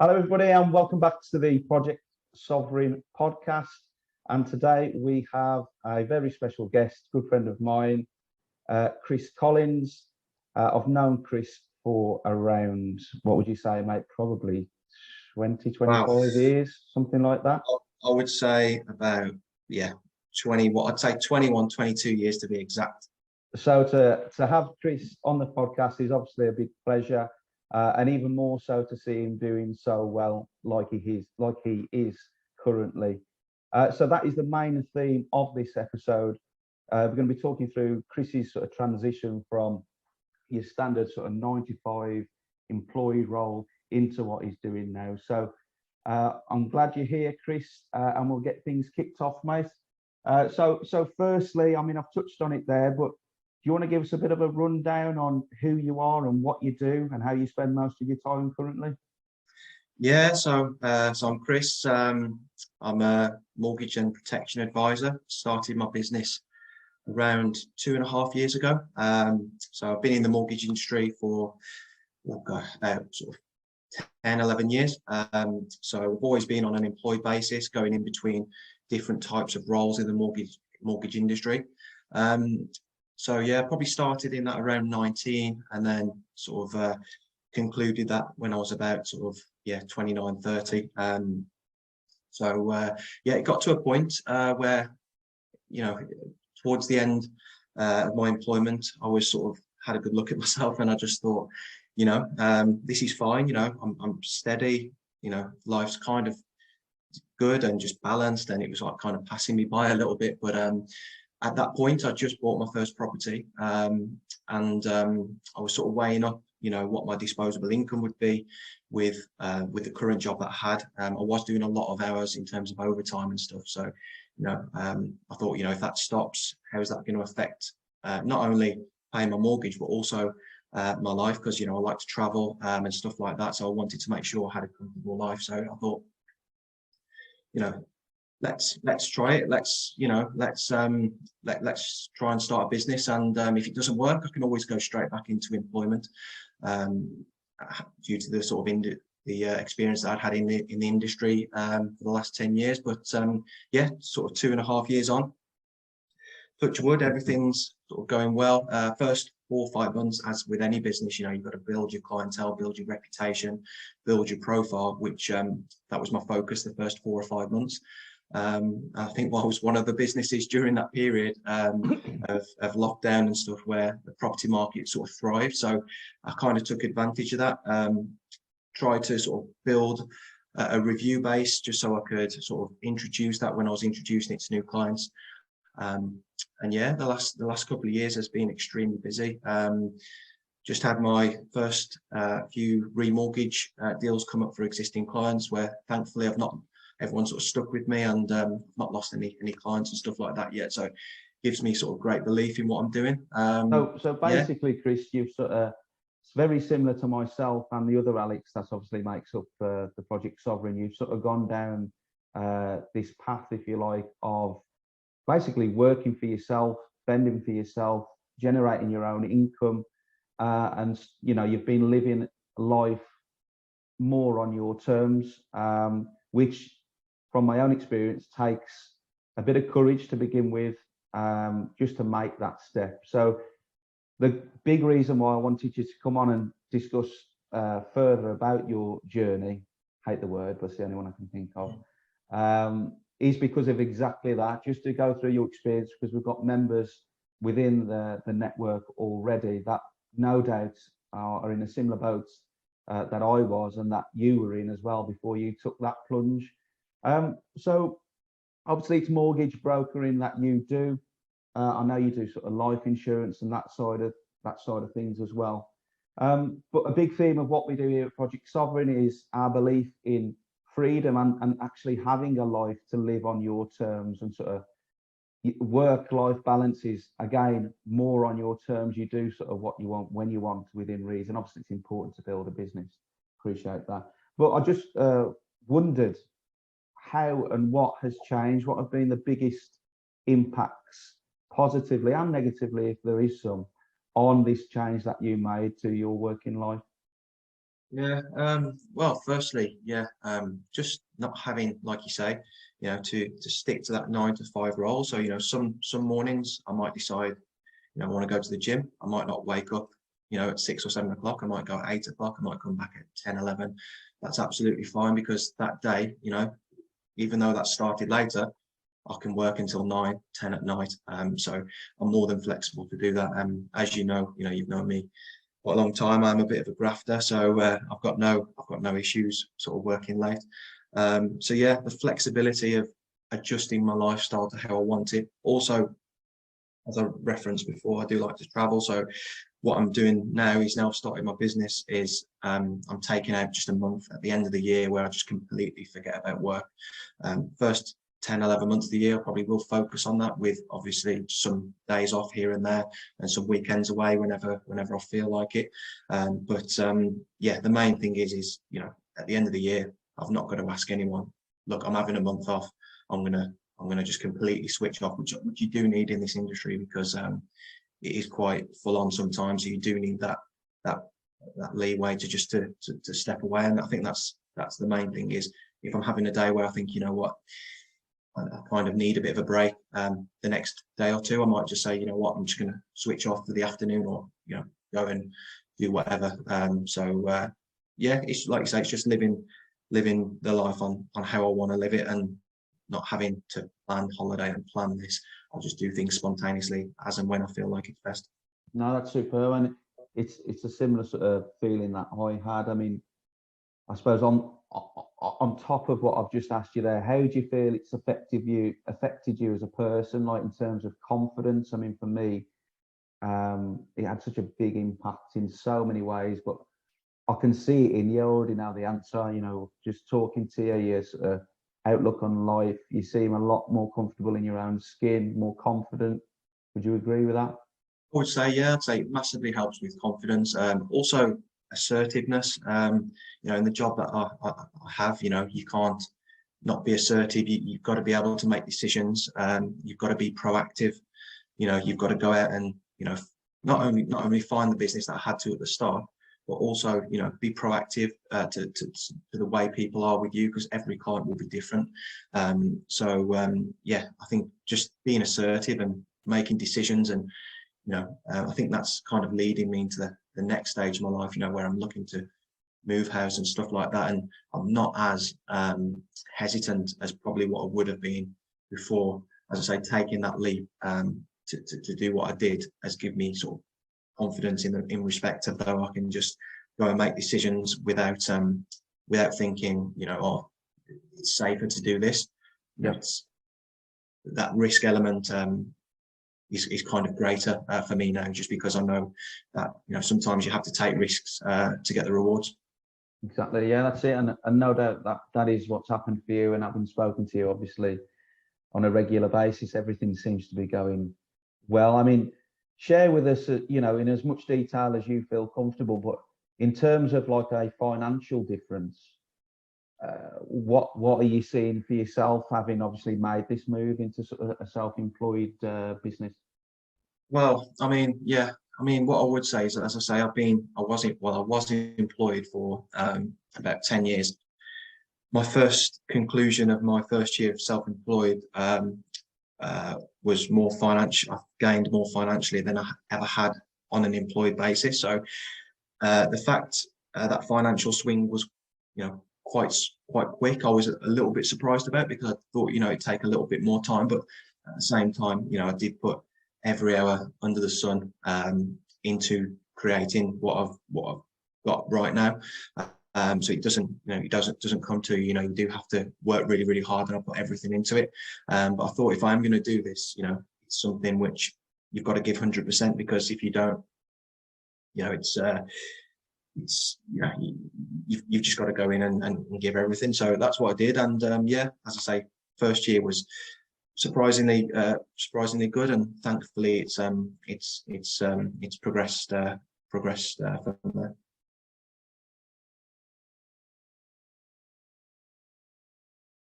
Hello, everybody, and welcome back to the Project Sovereign podcast. And today we have a very special guest, good friend of mine, Chris Collins. I've known Chris for around, what would you say, mate? Probably 20, 25 Wow. years, something like that. I would say about, 20, what I'd say 21, 22 years to be exact. So to have Chris on the podcast is obviously a big pleasure. And even more so to see him doing so well like he is currently. So that is the main theme of this episode. We're going to be talking through Chris's sort of transition from your standard sort of 9 to 5 employee role into what he's doing now. So I'm glad you're here, Chris, and we'll get things kicked off, mate. So firstly, I mean, I've touched on it there, but do you want to give us a bit of a rundown on who you are and what you do and how you spend most of your time currently? Yeah, so I'm Chris. I'm a mortgage and protection advisor. Started my business around 2.5 years ago. So I've been in the mortgage industry for about sort of 10, 11 years. So I've always been on an employed basis, going in between different types of roles in the mortgage industry. So yeah, probably started in that around 19 and then sort of concluded that when I was about sort of 29, 30. It got to a point where, towards the end of my employment, I was sort of had a good look at myself and I just thought, this is fine. I'm steady, life's kind of good and just balanced, and it was like kind of passing me by a little bit. But at that point, I just bought my first property, and I was sort of weighing up, what my disposable income would be with the current job that I had. I was doing a lot of hours in terms of overtime and stuff. So, I thought, if that stops, how is that going to affect not only paying my mortgage, but also my life? Because, I like to travel and stuff like that. So I wanted to make sure I had a comfortable life. So I thought, let's try it. Let's try and start a business. And if it doesn't work, I can always go straight back into employment due to the sort of experience that I'd had in the industry for the last 10 years. But sort of 2.5 years on, touch wood, everything's sort of going well. First 4 or 5 months, as with any business, you've got to build your clientele, build your reputation, build your profile, which that was my focus the first 4 or 5 months. I think I was one of the businesses during that period of lockdown and stuff where the property market sort of thrived. So I kind of took advantage of that, tried to sort of build a review base just so I could sort of introduce that when I was introducing it to new clients. And yeah, the last couple of years has been extremely busy. Just had my first few remortgage deals come up for existing clients where thankfully everyone sort of stuck with me and not lost any clients and stuff like that yet. So it gives me sort of great belief in what I'm doing. So basically, Chris, you've sort of, it's very similar to myself and the other Alex that obviously makes up the Project Sovereign. You've sort of gone down this path, if you like, of basically working for yourself, spending for yourself, generating your own income, and you've been living life more on your terms, which from my own experience takes a bit of courage to begin with, just to make that step. So the big reason why I wanted you to come on and discuss further about your journey, hate the word, but it's the only one I can think of, is because of exactly that, just to go through your experience, because we've got members within the network already that no doubt are in a similar boat that I was and that you were in as well before you took that plunge. So obviously it's mortgage brokering that you do. I know you do sort of life insurance and that side of things as well. But a big theme of what we do here at Project Sovereign is our belief in freedom and actually having a life to live on your terms, and sort of work-life balance is again more on your terms. You do sort of what you want when you want within reason. Obviously it's important to build a business, appreciate that, but I just wondered how and what has changed, what have been the biggest impacts, positively and negatively if there is some, on this change that you made to your working life. Yeah. Well, firstly, yeah, just not having, like you say, to stick to that 9 to 5 role. So, some mornings I might decide, I want to go to the gym. I might not wake up, at 6 or 7 o'clock. I might go at 8 o'clock. I might come back at 10, 11. That's absolutely fine because that day, even though that started later, I can work until 9, 10 at night. So I'm more than flexible to do that. As you've known me for a long time. I'm a bit of a grafter, so I've got no issues sort of working late. So yeah, the flexibility of adjusting my lifestyle to how I want it. Also, as I referenced before, I do like to travel. So what I'm doing now is now starting my business is I'm taking out just a month at the end of the year where I just completely forget about work. First 10, 11 months of the year, I probably will focus on that with obviously some days off here and there and some weekends away whenever I feel like it. Yeah, the main thing is, at the end of the year, I've not got to ask anyone, look, I'm having a month off. I'm gonna just completely switch off, which you do need in this industry because it is quite full on sometimes. So you do need that leeway to just to step away. And I think that's the main thing is if I'm having a day where I think, you know what, I kind of need a bit of a break. The next day or two, I might just say, you know what, I'm just going to switch off for the afternoon or, go and do whatever. Yeah, it's like you say, it's just living the life on how I want to live it and not having to plan holiday and plan this. I'll just do things spontaneously as and when I feel like it's best. No, that's superb, and it's a similar sort of feeling that I had. I mean, I suppose on top of what I've just asked you there, how do you feel it's affected you as a person, like in terms of confidence? I mean, for me, it had such a big impact in so many ways, but I can see it in you already now. The answer, just talking to you, your sort of outlook on life, you seem a lot more comfortable in your own skin, more confident. Would you agree with that? I would say, yeah, I'd say it massively helps with confidence. Also assertiveness. In the job that I have, you can't not be assertive. You've got to be able to make decisions. You've got to be proactive. You've got to go out and, not only find the business that I had to at the start, but also, be proactive to the way people are with you because every client will be different. Yeah, I think just being assertive and making decisions and I think that's kind of leading me into the next stage of my life, where I'm looking to move house and stuff like that. And I'm not as hesitant as probably what I would have been before. As I say, taking that leap to do what I did has given me sort of confidence in respect of though I can just go and make decisions without thinking, oh, it's safer to do this. Yeah. That risk element is kind of greater for me now, just because I know that sometimes you have to take risks to get the rewards. Exactly. Yeah, that's it. And no doubt that is what's happened for you. And having spoken to you, obviously, on a regular basis, everything seems to be going well. I mean, share with us, in as much detail as you feel comfortable, but in terms of like a financial difference, what are you seeing for yourself, having obviously made this move into sort of a self-employed business? Well, I mean, yeah. I mean, what I would say is that, as I say, I was employed for about 10 years. My first conclusion of my first year of self-employed was more financial. I've gained more financially than I ever had on an employed basis. So the fact that financial swing was, quite quick, I was a little bit surprised about because I thought, it'd take a little bit more time. But at the same time, I did put every hour under the sun into creating what I've got right now. So it doesn't come to you do have to work really, really hard and I put everything into it. But I thought if I'm going to do this, it's something which you've got to give 100% because if you don't, you've just got to go in and give everything. So that's what I did. And yeah, as I say, first year was surprisingly good, and thankfully it's progressed from there.